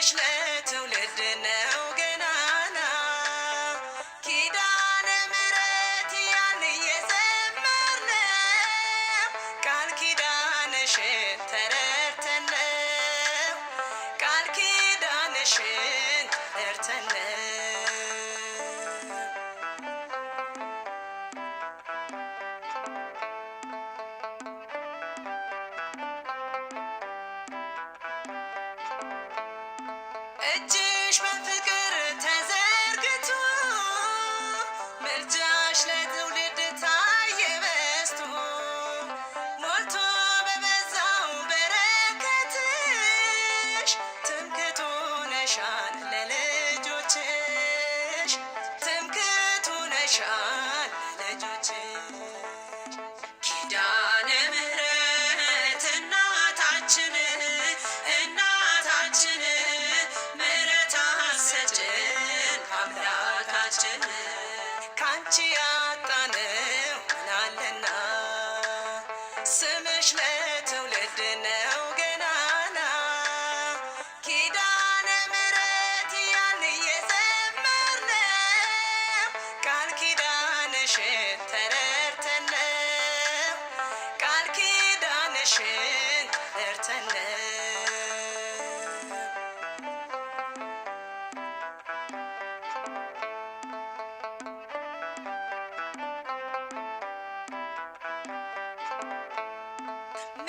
ስምሽ ለትውልድ ነው ገናና ኪዳነ ምሕረት ያን የዘመርነው ቃል ኪዳንሽን ተረድተን ነው ቃል ኪዳንሽን ተረድተን ነው እጅሽ በፍቅር ተዘርግቶ ምልጃሽ ለትውልድ ታየ በዝቶ ሞልቶ በበዛው በረከትሽ ትምክህት ሆነሻል ለልጆችሽ ትምክህት ሆነሻል ለልጆችሽ ኪዳነ ምሕረት እናታችን ካንቺ ያጣነው ምናለና ስምሽ ለትውልድ ነው ገናና ኪዳነ ምሕረት ያን የዘመርነው ቃል ኪዳንሽን ተረድተን ነው ቃል ኪዳንሽን ተረድተን ነው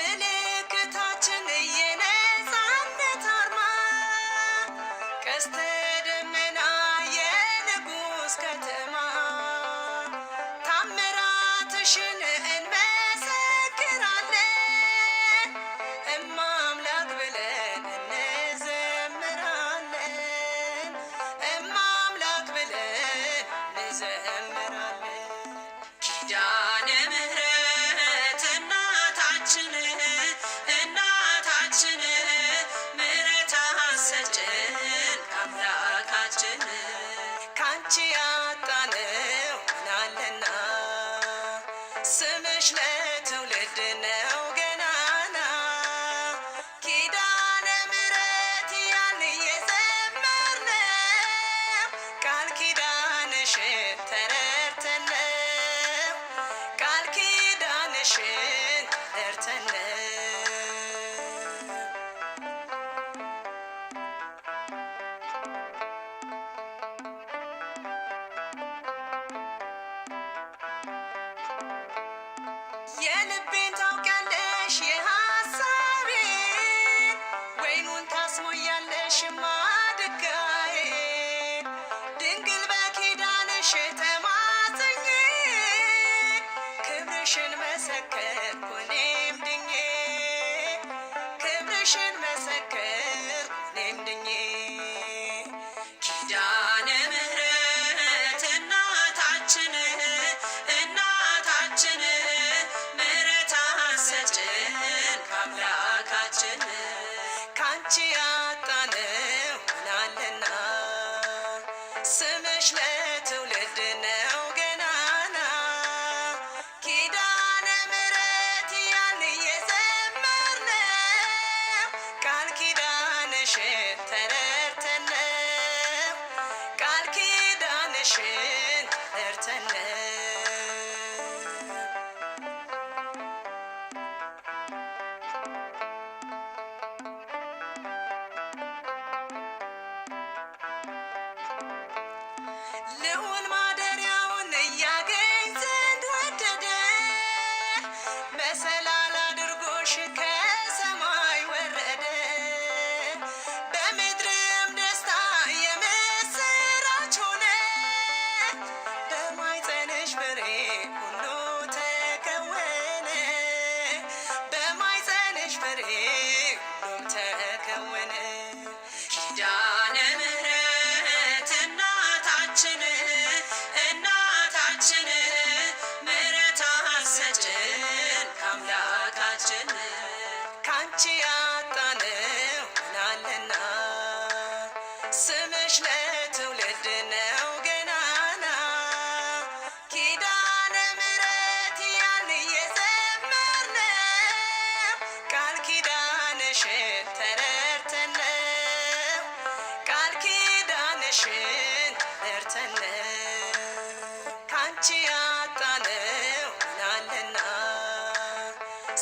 ምልክታችን የነፃነት አርማ ቀስተ ደመና የንጉሥ ከተማ ታምራትሽን እንመሰክራለን እማምላክ ብለን እንዘምራለን እማምላክ ብለን እንዘምራለን ኪዳነ ምሕረት እናታችን ምሕረት አሰጭን አምላካችን ካንቺ ያጣነው ምናለና ስምሽ ለትውልድ ነው ገናና ኪዳነ ምሕረት ያን የዘመርነው ቃል ኪዳንሽን ተረድተን ነው ቃል ኪዳንሽን ተረድተን ነው የልቤን ታውቂያለሽ የሐሳቤን ወይኑን ታስሞያለሽ ማድጋዬን ድንግል በኪዳንሽ ተማጽኜ ክብርሽን መሰከርኩ እኔም ድኜ ክብርሽን መሰከርኩ እኔም ድኜ ኪዳነ ምሕረት እናታችን አምላካችን ካንቺ ያጣነው ምናለና ስምሽ ለትውልድ ነው ገናና ኪዳነ ምሕረት ያን የዘመርነው ቃል ኪዳንሽን ተረድተን ነው ቃል ኪዳንሽን ተረድተን ነው ልዑል ማደሪያውን እያገኝ ዘንድ ወደደ መሰላል አድርጎሽ ከሰማይ ወረደ በምድርም ደስታ የምስራች ሆነ በማኅፀንሽ ፍሬ ሁሉ ተከወነ በማኅፀንሽ ፍሬ ሁሉም ተከወነ ኪዳነ ምሕረት እናታችን ኪዳንሽን እርተን ካንቺ ያጣነው ምናለና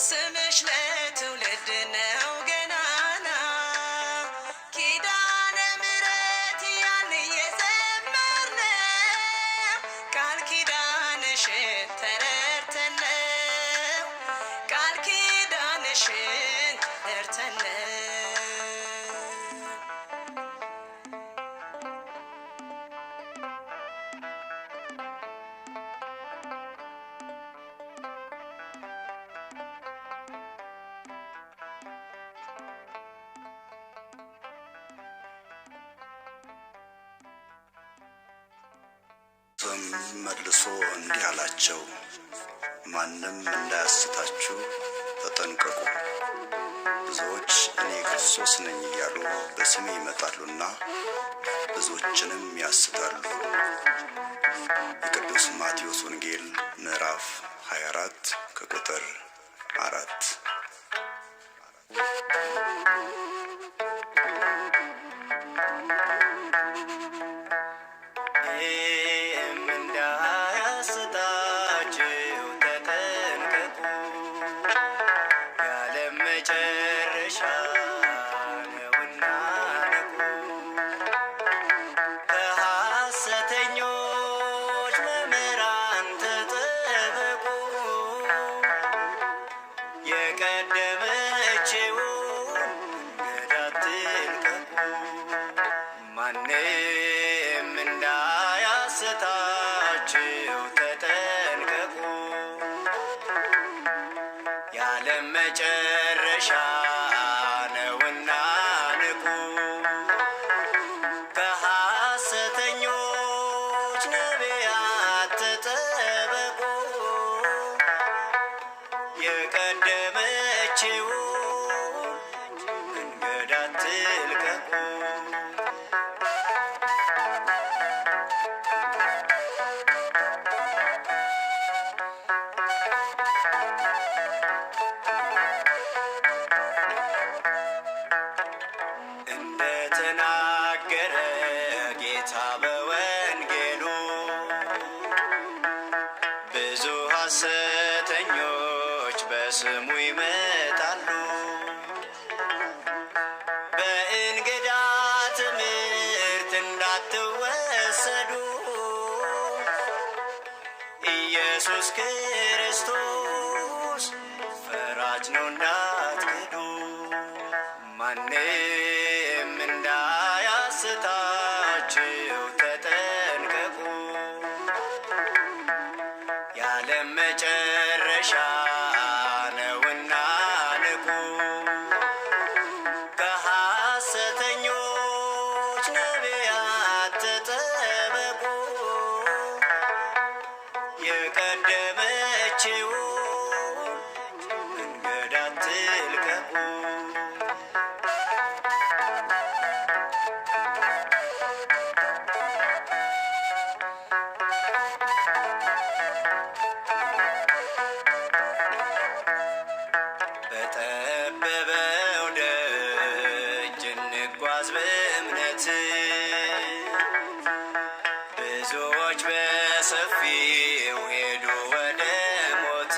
ስምሽ ለትውልድ ነው ገናና ኪዳነ ምሕረት ያን የዘመርነው ቃል ኪዳንሽን ተረድተን ቃል ኪዳንሽን እርተን መልሶ እንዲህ አላቸው፣ ማንም እንዳያስታችሁ ተጠንቀቁ። ብዙዎች እኔ ክርስቶስ ነኝ እያሉ በስሜ ይመጣሉና ብዙዎችንም ያስታሉ። የቅዱስ ማቴዎስ ወንጌል ምዕራፍ 24 ከቁጥር 4። ማንም እንዳያስታችሁ ተጠንቀቁ የዓለም መጨረሻ ነውና ንቁ ከሐሰተኞች ነቢያት ተጠበቁ የቀደመችውን መንገድ አትልቀቁ እንደተናገረ ጌታ በወንጌሉ ብዙ ሐሰተኞች በስሙ ይመጣሉ በእንግዳ ትምህርት እንዳትወሰዱ ኢየሱስ ክርስቶስ ፈራጅ ነው እንዳትክዱ ማንም እንዳያስታችሁ ተጠንቀቁ የዓለም መጨረሻ ነውና ንቁ ከሐሰተኞች ነቢያት ተጠበቁ የቀደመችውን መንገድ አትልቀቁ በጠበበው ደጅ እንጓዝ በእምነት ብዙዎች በሰፊው ሄዱ ወደ ሞት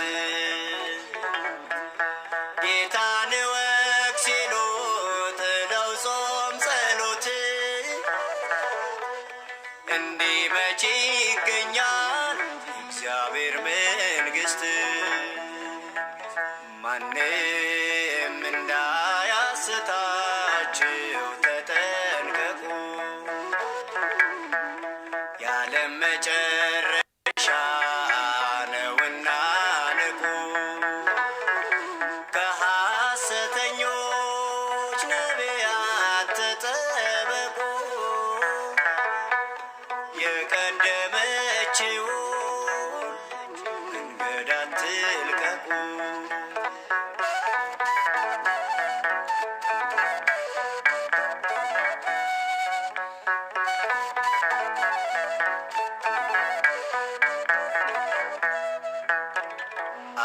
ጌታን እወቅ ሲሉ ጥለው ጾም ጸሎት እንዲህ መቼ ይገኛል እግዚአብሔር መንግሥት ማንም እንዳያስታችሁ ተጠንቀቁ የዓለም መጨረሻ ነውና ንቁ ከሐሰተኞች ነቢያት ተጠበቁ የቀደመችውን መንገድ አትልቀቁ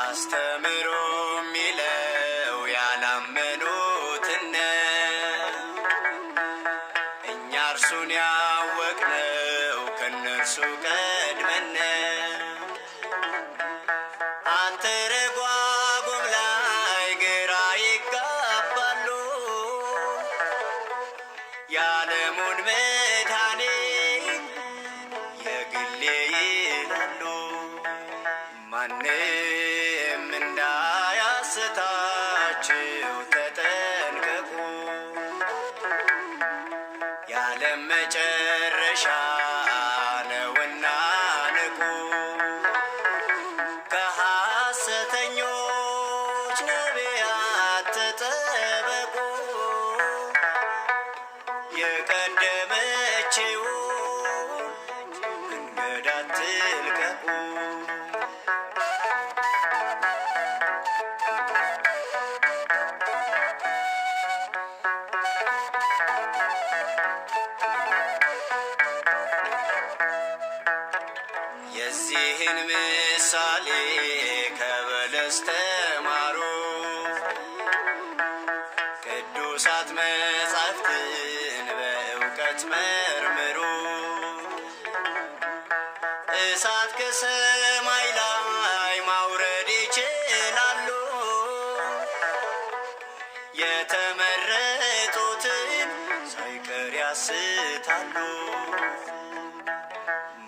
አስተምሮ ሚለው ያላመኑትን እኛ እርሱን ያወቅነው ከነርሱ ቀድመን አተረጓጎም ላይ ግራ ይጋባሉ የዓለሙን መድኃኒት የግሌ ይላሉ ማንም እንዳያስታችሁ ተጠንቀቁ የዓለም መጨረሻ ነውና ንቁ ከሐሰተኞች ነቢያት ተጠበቁ የቀደመችውን መንገድ አትልቀቁ የዚህን ምሳሌ ከበለስ ተማሩ ቅዱሳት መጻሕፍትን በእውቀት መርምሩ እሳት ከሰማይ ላይ ማውረድ ይችላሉ የተመረጡትን ሳይቀር ያስታሉ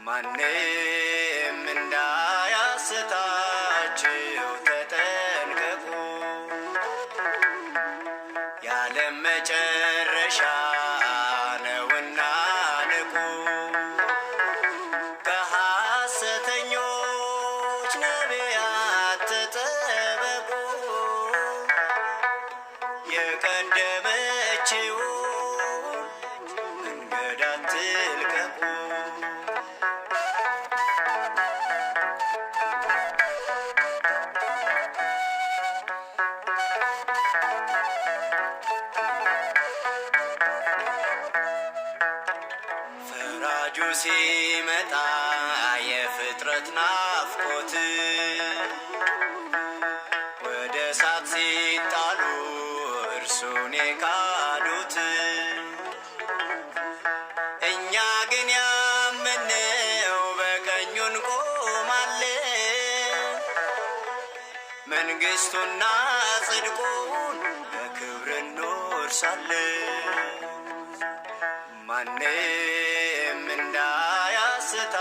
ማንም እንዳያስታችሁ ተጠንቀቁ የዓለም መጨረሻ ነውና ንቁ ከሐሰተኞች ነቢያት ተጠበቁ የቀደመችውን መንገድ አትልቀቁ ፈራጁ ሲመጣ የፍጥረት ናፍቆት ወደ እሳት ሲጣሉ እርሱን የካዱት እኛ ግን ያመነው በቀኙ እንቆማለን መንግሥቱና ጽድቁን በክብር እንወርሳለን ማንም እንዳያስታችሁ